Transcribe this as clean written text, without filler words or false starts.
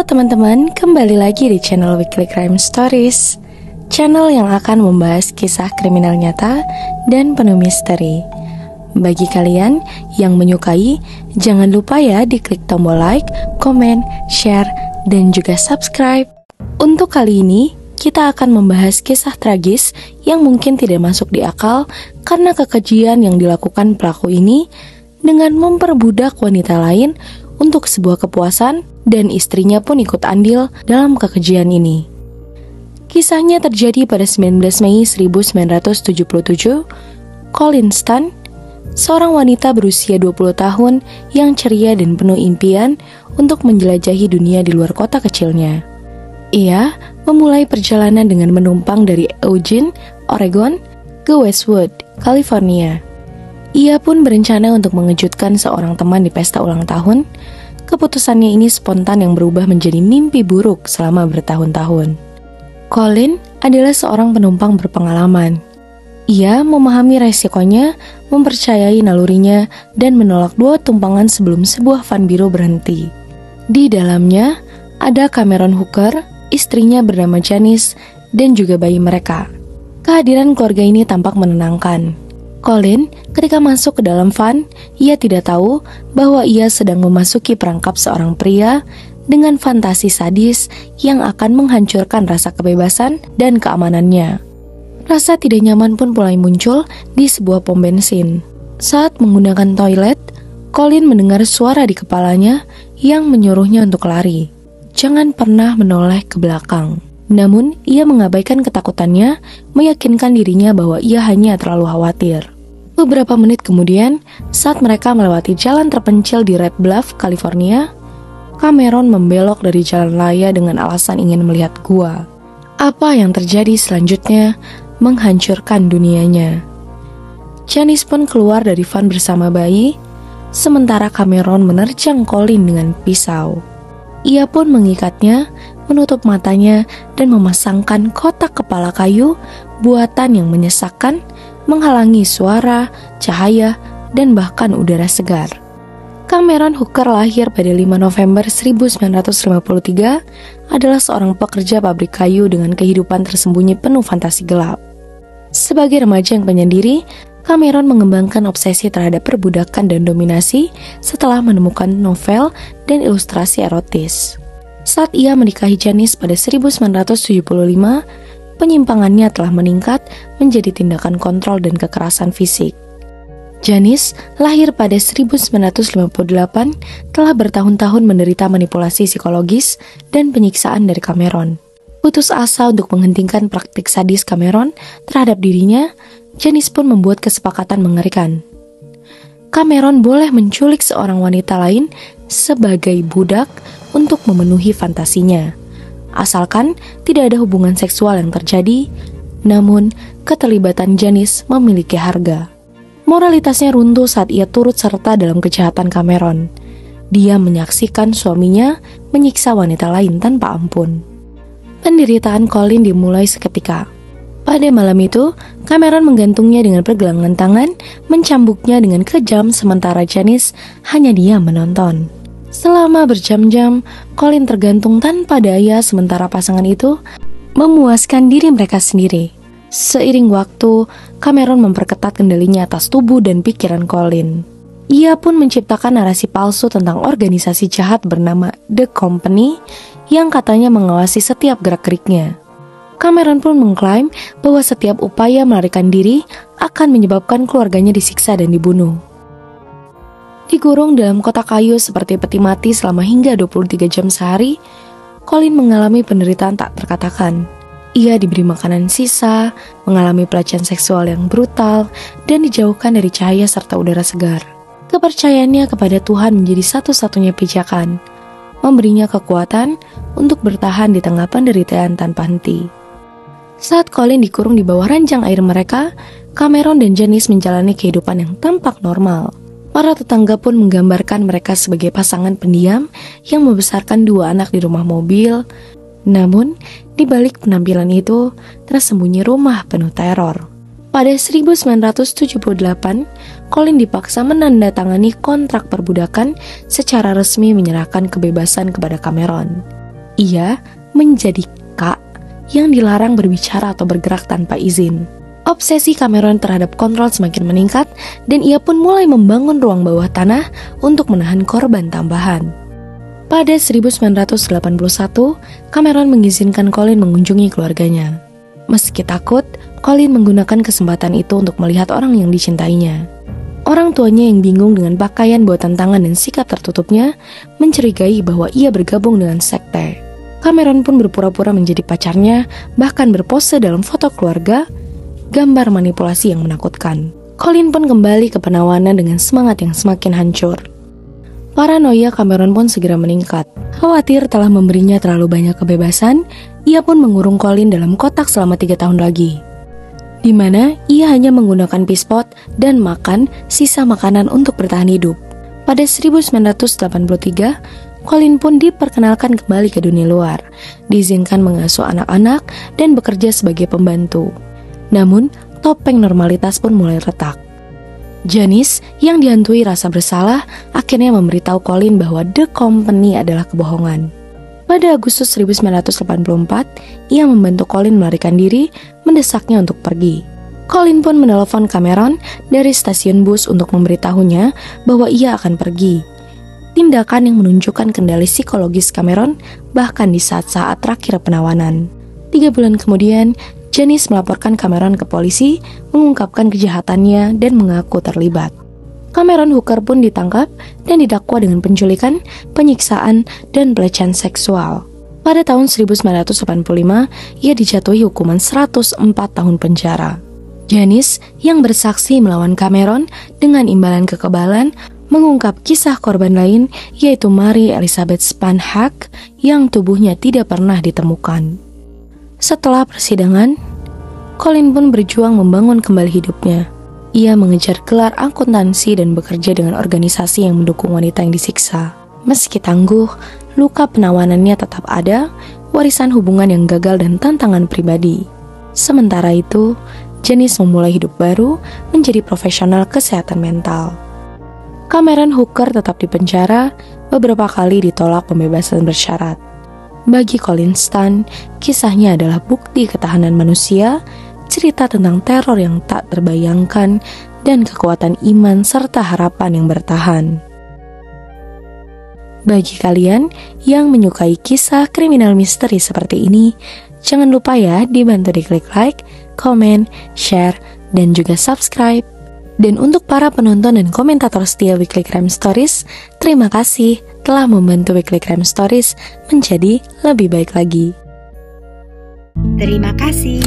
Halo teman-teman, kembali lagi di channel Weekly Crime Stories, channel yang akan membahas kisah kriminal nyata dan penuh misteri. Bagi kalian yang menyukai, jangan lupa ya diklik tombol like, komen, share, dan juga subscribe. Untuk kali ini, kita akan membahas kisah tragis yang mungkin tidak masuk di akal karena kekejian yang dilakukan pelaku ini dengan memperbudak wanita lain untuk sebuah kepuasan, dan istrinya pun ikut andil dalam kekejian ini. Kisahnya terjadi pada 19 Mei 1977. Colleen Stan, seorang wanita berusia 20 tahun yang ceria dan penuh impian untuk menjelajahi dunia di luar kota kecilnya. Ia memulai perjalanan dengan menumpang dari Eugene, Oregon, ke Westwood, California. Ia pun berencana untuk mengejutkan seorang teman di pesta ulang tahun. Keputusannya ini spontan yang berubah menjadi mimpi buruk selama bertahun-tahun. Colleen adalah seorang penumpang berpengalaman. Ia memahami resikonya, mempercayai nalurinya, dan menolak dua tumpangan sebelum sebuah van biru berhenti. Di dalamnya ada Cameron Hooker, istrinya bernama Janice, dan juga bayi mereka. Kehadiran keluarga ini tampak menenangkan. Colleen, ketika masuk ke dalam van, ia tidak tahu bahwa ia sedang memasuki perangkap seorang pria dengan fantasi sadis yang akan menghancurkan rasa kebebasan dan keamanannya. Rasa tidak nyaman pun mulai muncul di sebuah pom bensin. Saat menggunakan toilet, Colleen mendengar suara di kepalanya yang menyuruhnya untuk lari. Jangan pernah menoleh ke belakang. Namun, ia mengabaikan ketakutannya, meyakinkan dirinya bahwa ia hanya terlalu khawatir. Beberapa menit kemudian, saat mereka melewati jalan terpencil di Red Bluff, California, Cameron membelok dari jalan raya dengan alasan ingin melihat gua. Apa yang terjadi selanjutnya menghancurkan dunianya. Janice pun keluar dari van bersama bayi, sementara Cameron menerjang Colleen dengan pisau. Ia pun mengikatnya, menutup matanya, dan memasangkan kotak kepala kayu buatan yang menyesakkan, menghalangi suara, cahaya, dan bahkan udara segar. Cameron Hooker lahir pada 5 November 1953, adalah seorang pekerja pabrik kayu dengan kehidupan tersembunyi penuh fantasi gelap. Sebagai remaja yang penyendiri, Cameron mengembangkan obsesi terhadap perbudakan dan dominasi setelah menemukan novel dan ilustrasi erotis. Saat ia menikahi Janice pada 1975, penyimpangannya telah meningkat menjadi tindakan kontrol dan kekerasan fisik. Janice lahir pada 1958, telah bertahun-tahun menderita manipulasi psikologis dan penyiksaan dari Cameron. Putus asa untuk menghentikan praktik sadis Cameron terhadap dirinya, Janice pun membuat kesepakatan mengerikan. Cameron boleh menculik seorang wanita lain sebagai budak untuk memenuhi fantasinya, asalkan tidak ada hubungan seksual yang terjadi. Namun, keterlibatan Janice memiliki harga. Moralitasnya runtuh saat ia turut serta dalam kejahatan Cameron. Dia menyaksikan suaminya menyiksa wanita lain tanpa ampun. Penderitaan Colleen dimulai seketika. Pada malam itu, Cameron menggantungnya dengan pergelangan tangan, mencambuknya dengan kejam, sementara Janice hanya diam menonton. Selama berjam-jam, Colleen tergantung tanpa daya, sementara pasangan itu memuaskan diri mereka sendiri. Seiring waktu, Cameron memperketat kendalinya atas tubuh dan pikiran Colleen. Ia pun menciptakan narasi palsu tentang organisasi jahat bernama The Company yang katanya mengawasi setiap gerak-geriknya. Cameron pun mengklaim bahwa setiap upaya melarikan diri akan menyebabkan keluarganya disiksa dan dibunuh. Dikurung dalam kotak kayu seperti peti mati selama hingga 23 jam sehari, Colleen mengalami penderitaan tak terkatakan. Ia diberi makanan sisa, mengalami pelecehan seksual yang brutal, dan dijauhkan dari cahaya serta udara segar. Kepercayaannya kepada Tuhan menjadi satu-satunya pijakan, memberinya kekuatan untuk bertahan di tengah penderitaan tanpa henti. Saat Colleen dikurung di bawah ranjang air mereka, Cameron dan Janice menjalani kehidupan yang tampak normal. Para tetangga pun menggambarkan mereka sebagai pasangan pendiam yang membesarkan dua anak di rumah mobil. Namun, di balik penampilan itu, tersembunyi rumah penuh teror. Pada 1978, Colleen dipaksa menandatangani kontrak perbudakan secara resmi menyerahkan kebebasan kepada Cameron. Ia menjadi kak yang dilarang berbicara atau bergerak tanpa izin. Obsesi Cameron terhadap kontrol semakin meningkat dan ia pun mulai membangun ruang bawah tanah untuk menahan korban tambahan. Pada 1981, Cameron mengizinkan Colin mengunjungi keluarganya. Meski takut, Colin menggunakan kesempatan itu untuk melihat orang yang dicintainya. Orang tuanya yang bingung dengan pakaian buatan tangan dan sikap tertutupnya mencurigai bahwa ia bergabung dengan sekte. Cameron pun berpura-pura menjadi pacarnya, bahkan berpose dalam foto keluarga, gambar manipulasi yang menakutkan. Colin pun kembali ke penawanan dengan semangat yang semakin hancur. Paranoia Cameron pun segera meningkat. Khawatir telah memberinya terlalu banyak kebebasan, ia pun mengurung Colin dalam kotak selama 3 tahun lagi, di mana ia hanya menggunakan pispot dan makan sisa makanan untuk bertahan hidup. Pada 1983, Colin pun diperkenalkan kembali ke dunia luar, diizinkan mengasuh anak-anak dan bekerja sebagai pembantu. Namun, topeng normalitas pun mulai retak. Janice yang dihantui rasa bersalah akhirnya memberitahu Colin bahwa The Company adalah kebohongan. Pada Agustus 1984, ia membantu Colin melarikan diri, mendesaknya untuk pergi. Colin pun menelepon Cameron dari stasiun bus untuk memberitahunya bahwa ia akan pergi. Tindakan yang menunjukkan kendali psikologis Cameron bahkan di saat-saat terakhir penawanan. 3 bulan kemudian, Janice melaporkan Cameron ke polisi, mengungkapkan kejahatannya dan mengaku terlibat. Cameron Hooker pun ditangkap dan didakwa dengan penculikan, penyiksaan, dan pelecehan seksual. Pada tahun 1985, ia dijatuhi hukuman 104 tahun penjara. Janice yang bersaksi melawan Cameron dengan imbalan kekebalan mengungkap kisah korban lain, yaitu Mary Elizabeth Spanhawk yang tubuhnya tidak pernah ditemukan. Setelah persidangan, Colin pun berjuang membangun kembali hidupnya. Ia mengejar gelar akuntansi dan bekerja dengan organisasi yang mendukung wanita yang disiksa. Meski tangguh, luka penawanannya tetap ada, warisan hubungan yang gagal dan tantangan pribadi. Sementara itu, Janice memulai hidup baru menjadi profesional kesehatan mental. Cameron Hooker tetap dipenjara, beberapa kali ditolak pembebasan bersyarat. Bagi Colin Stan, kisahnya adalah bukti ketahanan manusia, cerita tentang teror yang tak terbayangkan, dan kekuatan iman serta harapan yang bertahan. Bagi kalian yang menyukai kisah kriminal misteri seperti ini, jangan lupa ya dibantu diklik like, komen, share, dan juga subscribe. Dan untuk para penonton dan komentator setia Weekly Crime Stories, terima kasih telah membantu Weekly Crime Stories menjadi lebih baik lagi. Terima kasih.